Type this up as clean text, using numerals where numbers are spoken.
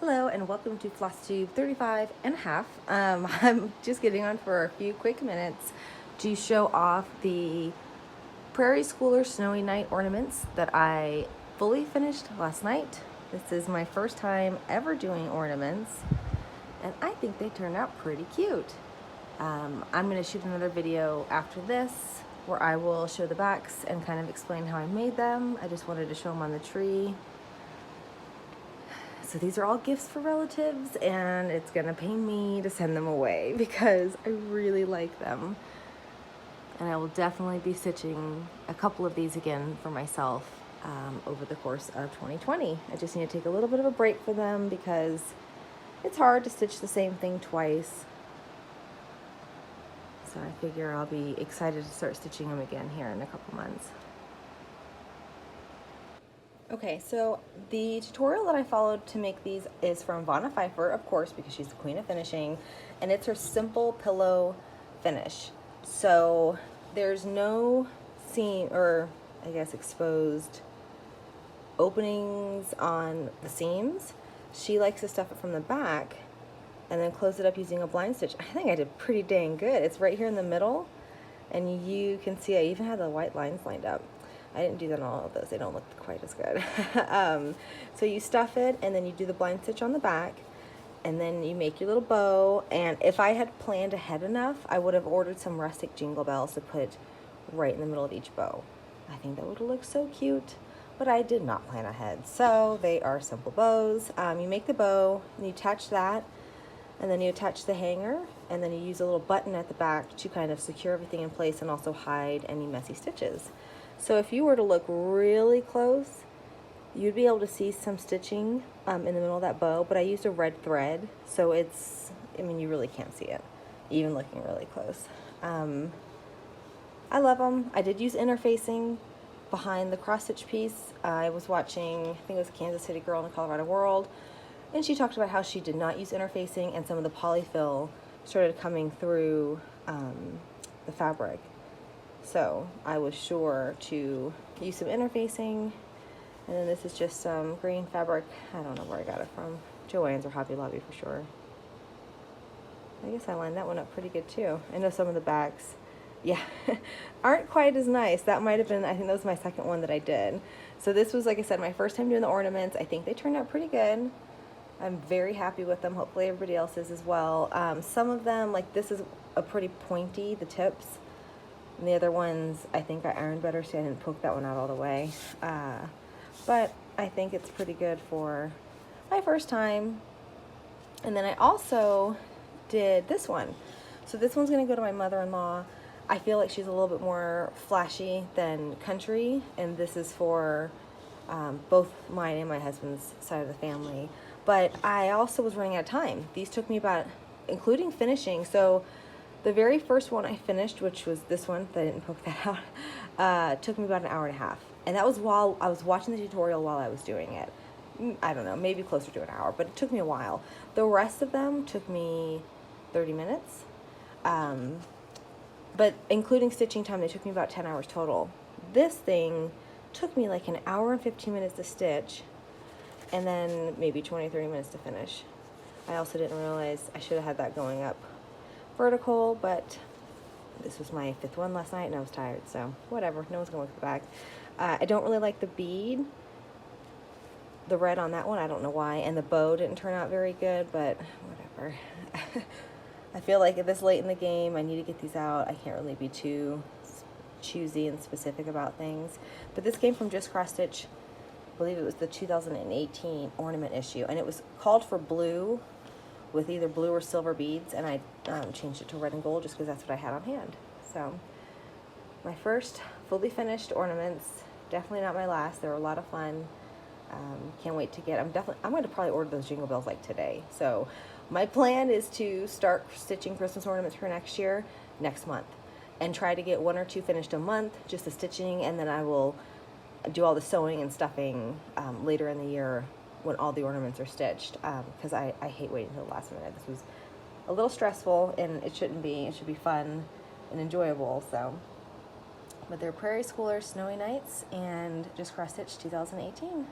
Hello and welcome to Flosstube 35 and a half. I'm just getting on for a few quick minutes to show off the Prairie Schooler Snowy Night ornaments that I fully finished last night. This is my first time ever doing ornaments and I think they turned out pretty cute. I'm going to shoot another video after this where I will show the backs and kind of explain how I made them. I just wanted to show them on the tree. So these are all gifts for relatives and it's gonna pain me to send them away because I really like them. And I will definitely be stitching a couple of these again for myself over the course of 2020. I just need to take a little bit of a break for them because it's hard to stitch the same thing twice. So I figure I'll be excited to start stitching them again here in a couple months. Okay, so the tutorial that I followed to make these is from Vanna Pfeiffer, of course, because she's the queen of finishing, and it's her simple pillow finish. So there's no seam, or I guess exposed openings on the seams. She likes to stuff it from the back and then close it up using a blind stitch. I think I did pretty dang good. It's right here in the middle, and you can see I even had the white lines lined up. I didn't do that on all of those. They don't look quite as good. So you stuff it and then you do the blind stitch on the back and then you make your little bow. And if I had planned ahead enough, I would have ordered some rustic jingle bells to put right in the middle of each bow. I think that would have looked so cute, but I did not plan ahead. So they are simple bows. You make the bow and you attach that, and then you attach the hanger, and then you use a little button at the back to kind of secure everything in place and also hide any messy stitches. So if you were to look really close, you'd be able to see some stitching in the middle of that bow, but I used a red thread, so it's, I mean, you really can't see it, even looking really close. I love them. I did use interfacing behind the cross-stitch piece. I was watching, I think it was Kansas City Girl in the Colorado World, and she talked about how she did not use interfacing, and some of the polyfill started coming through the fabric. So I was sure to use some interfacing, and then this is just some green fabric. I don't know where I got it from. Joann's or Hobby Lobby for sure. I guess I lined that one up pretty good too. I know some of the backs, yeah, aren't quite as nice. That might have been, I think that was my second one that I did. So this was, like I said, my first time doing the ornaments. I think they turned out pretty good. I'm very happy with them. Hopefully everybody else is as well. Some of them, like this is a pretty pointy, the tips. And the other ones, I think I ironed better, so I didn't poke that one out all the way. But I think it's pretty good for my first time. And then I also did this one. So this one's gonna go to my mother-in-law. I feel like she's a little bit more flashy than country, and this is for both mine and my husband's side of the family. But I also was running out of time. These took me about, including finishing, so the very first one I finished, which was this one, that I didn't poke that out, took me about an hour and a half. And that was while I was watching the tutorial while I was doing it. I don't know, maybe closer to an hour, but it took me a while. The rest of them took me 30 minutes. But including stitching time, they took me about 10 hours total. This thing took me like an hour and 15 minutes to stitch, and then maybe 20, 30 minutes to finish. I also didn't realize I should have had that going up vertical, but this was my fifth one last night and I was tired, so whatever, no one's gonna look at the back. I don't really like the bead, the red on that one, I don't know why, and the bow didn't turn out very good, but whatever. I feel like this late in the game I need to get these out. I can't really be too choosy and specific about things, but this came from Just Cross Stitch. I believe it was the 2018 ornament issue, and it was called for blue with either blue or silver beads, and I changed it to red and gold just because that's what I had on hand. So my first fully finished ornaments, definitely not my last. They were a lot of fun. Can't wait to get, I'm going to probably order those jingle bells like today. So my plan is to start stitching Christmas ornaments for next month, and try to get 1 or 2 finished a month, just the stitching, and then I will do all the sewing and stuffing later in the year when all the ornaments are stitched, because I hate waiting until the last minute. This was a little stressful, and it shouldn't be. It should be fun and enjoyable. So, but they're Prairie Schooler Snowy Nights and Just Cross Stitch 2018.